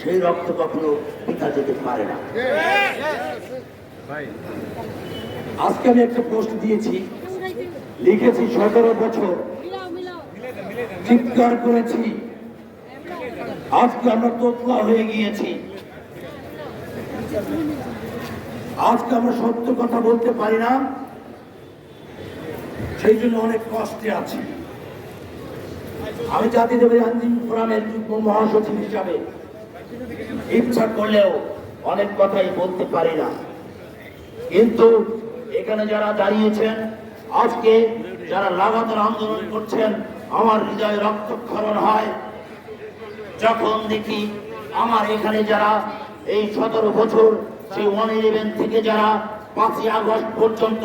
সেই রক্ত কখনো পিতা যেতে পারে না। আজকে আমি একটা পোস্ট দিয়েছি, লিখেছি 17 বছর চিৎকার করেছি, আজকে আমরা তোতলা হয়ে গিয়েছি। আজকে আমরা সত্য কথা বলতে পারি না, সেই জন্য অনেক কষ্টে আছি। আমি জাতীয়তাবাদী আইনজীবী ফোরামের যুগ্ম মহাসচিব হিসাবে ইচ্ছা করলেও অনেক কথাই বলতে পারি না, কিন্তু এখানে যারা দাঁড়িয়েছেন, আজকে যারা লাগাতার আন্দোলন করছেন, আমার হৃদয়ে রক্তক্ষরণ হয় যখন দেখি আমার এখানে যারা এই 17 বছর সেই 111 থেকে যারা 5ই আগস্ট পর্যন্ত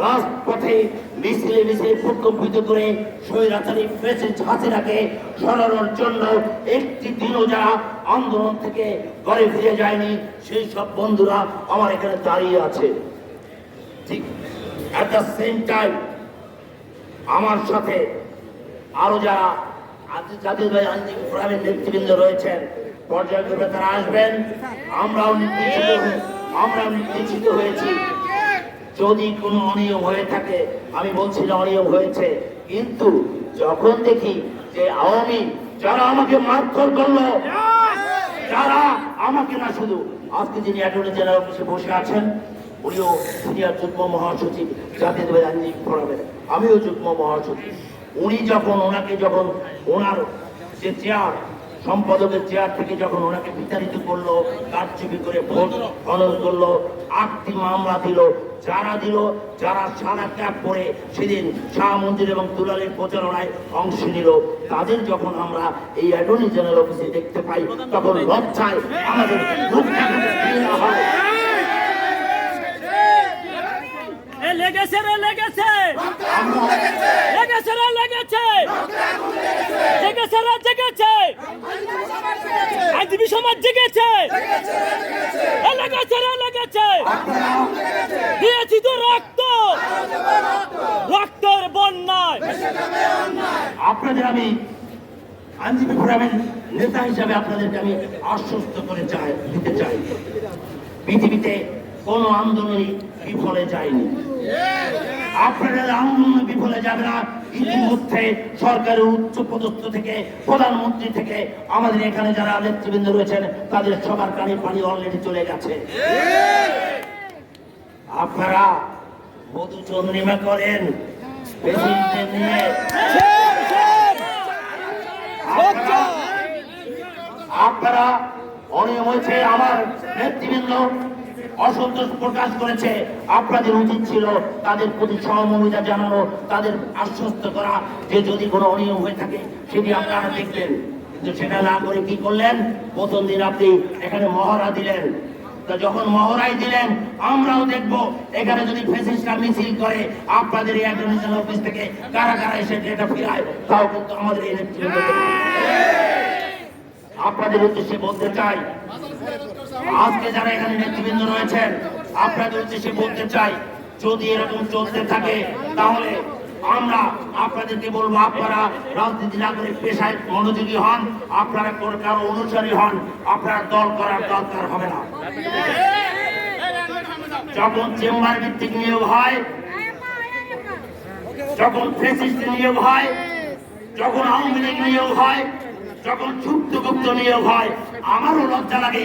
রাজপথে মিছিলে মিছিলে প্রকম্পিত করে স্বৈরাচারী ফ্যাসিস্ট হাসিনাকে সরানোর জন্য একটি দিনও যারা আন্দোলন থেকে ঘরে ফিরে যায়নি, সেই সব বন্ধুরা আমার এখানে দাঁড়িয়ে আছে। ঠিক অ্যাট দ্য সেম টাইম আমার সাথে আরো যারা জাতীয়তাবাদী আইনজীবী ফোরামের নেতৃবৃন্দ রয়েছেন, পর্যায়ক্রমে তারা আসবেন। আমরাও নির্দেশিত হয়েছি, যদি কোনো অনিয়ম হয়ে থাকে, আমি বলছি না অনিয়ম হয়েছে, কিন্তু যখন দেখি যে আওয়ামী যারা আমাকে মারধর করলো, যারা আমাকে না শুধু আজকে যিনি অ্যাটর্নি জেনারেল অফিসে বসে আছেন, উনিও সিনিয়র যুগ্ম মহাসচিব জাতীয়তাবাদী আইনজীবী ফোরামের, আমিও যুগ্ম মহাসচিব। উনি যখন ওনার যে চেয়ার, সম্পাদকের চেয়ার থেকে যখন ওনাকে বিতাড়িত করলো, কারচুপি করে ভোট খনন করলো, 8টি মামলা দিল, যারা সারা ক্যাপ করে সেদিন শাহ মন্দির এবং দুলালের প্রচারণায় অংশ নিল, তাদের যখন আমরা এই অ্যাটর্নি জেনারেল অফিসে দেখতে পাই, তখন লজ্জায় আমাদের হয়। আইনজীবী সমাজ জেগেছে, দিয়েছি তো রক্তের বন্যায়। আপনাদের আমি আইনজীবী ফোরামের নেতা হিসাবে আপনাদেরকে আমি আশ্বস্ত করে দিতে চাই, পৃথিবীতে কোন আন্দোলনই বিফলে যায়নি, আপনাদের আন্দোলন বিফলে যাবে না। ইতিমধ্যে সরকারের উচ্চ পদস্থ থেকে প্রধানমন্ত্রী থেকে আমাদের এখানে যারা নেতৃবৃন্দ রয়েছেন, তাদের সবার কানে পানি অলরেডি চলে গেছে। আপনারা মধু চন্দ্রিমা করেন প্রেসিডেন্টদের নিয়ে, আপনারা অনিয়ম হয়েছে, আমার নেতৃবৃন্দ অসন্তোষ প্রকাশ করেছে, আপনাদের উচিত ছিল তাদের প্রতি সহমর্মিতা জানানো, তাদের আশ্বস্ত করা যে যদি কোনো অনিয়ম হয়ে থাকে সেটি আপনারা দেখবেন, কিন্তু সেটা না করে কি করলেন? প্রথম দিন আপনি এখানে মহড়া দিলেন। যখন মহড়াই দিলেন, আমরাও দেখবো এখানে যদি ফ্যাসিস্টরা মিছিল করে, আপনাদের এই অ্যাটর্নি জেনারেল অফিস থেকে কারা কারা এসে এটা ফিরায়, তাও কিন্তু আমাদের এই নেতৃত্ব। আপনাদের উদ্দেশ্যে বলতে চাই, আজকে যারা এখানে নেতৃবৃন্দ রয়েছেন, আপনাদের উদ্দেশ্যে বলতে চাই, যদি এরকম চলতে থাকে তাহলে আমরা আপনাদেরকে বলবো, আপনারা রাজনীতি না করে পেশায় মনোযোগী হন, আপনারা কারো অনুসারী হন, আপনারা দল করার দরকার হবে না। যখন চেম্বার ভিত্তিক নিয়োগ হয়, যখন ফ্যাসিস্ট নিয়োগ হয়, যখন আওয়ামী লীগ নিয়োগ হয়, যখন গুপ্ত নিয়োগ হয়, আমারও লজ্জা লাগে।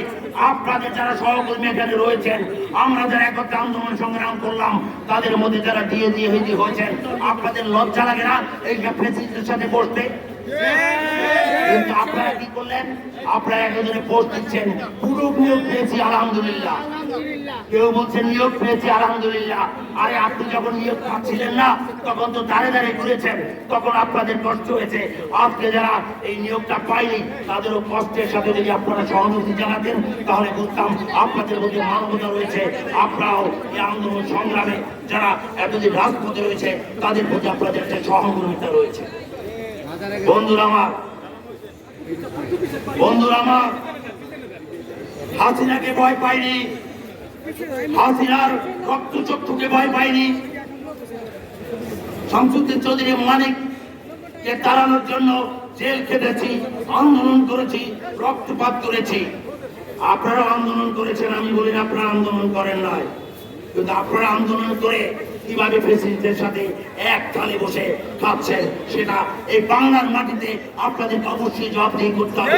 আপনাদের যারা সহকর্মী এখানে রয়েছেন, আমরা যারা একত্রে আন্দোলন সংগ্রাম করলাম, তাদের মধ্যে যারা দিয়ে হয়েছেন, আপনাদের লজ্জা লাগে না এই প্রেসিডেন্টের সাথে বসতে? কিন্তু আপনারা কি করলেন? আপনারা একজনে পোস্ট দিচ্ছেন, পুরো নিয়োগ পেয়েছি আলহামদুলিল্লাহ, কেউ বলছেন নিয়োগ পেয়েছি আলহামদুলিল্লাহ। আরে আপনি যখন নিয়োগ পাচ্ছিলেন না, তখন তো দাঁড়িয়ে ঘুরেছেন, তখন আপনাদের কষ্ট হয়েছে। আজকে যারা এই নিয়োগটা পায়নি, তাদেরও কষ্টের সাথে যদি আপনারা সহানুভূতি জানাতেন, তাহলে বুঝতাম আপনাদের মধ্যে মানবতা রয়েছে। আপনারাও এই আন্দোলন সংগ্রামে যারা এতদিন রাজপথে রয়েছে, তাদের প্রতি আপনাদের একটা সহমর্মিতা রয়েছে। বন্ধুরা আমার, হাসিনাকে ভয় পাইনি, হাসিনার রক্তচক্ষুকে ভয় পাইনি, শামসুদ্দিন চৌধুরী মানিক কে তাড়ানোর জন্য জেল খেটেছি, আন্দোলন করেছি, রক্তপাত করেছি। আপনারা আন্দোলন করেছেন, আমি বলি না আপনারা আন্দোলন করেন নাই, কিন্তু আপনারা আন্দোলন করে কিভাবে ফ্যাসিস্টদের সাথে এক থালে বসে খাচ্ছেন সেটা এই বাংলার মাটিতে আপনাদের অবশ্যই জবাবদিহি করতে হবে।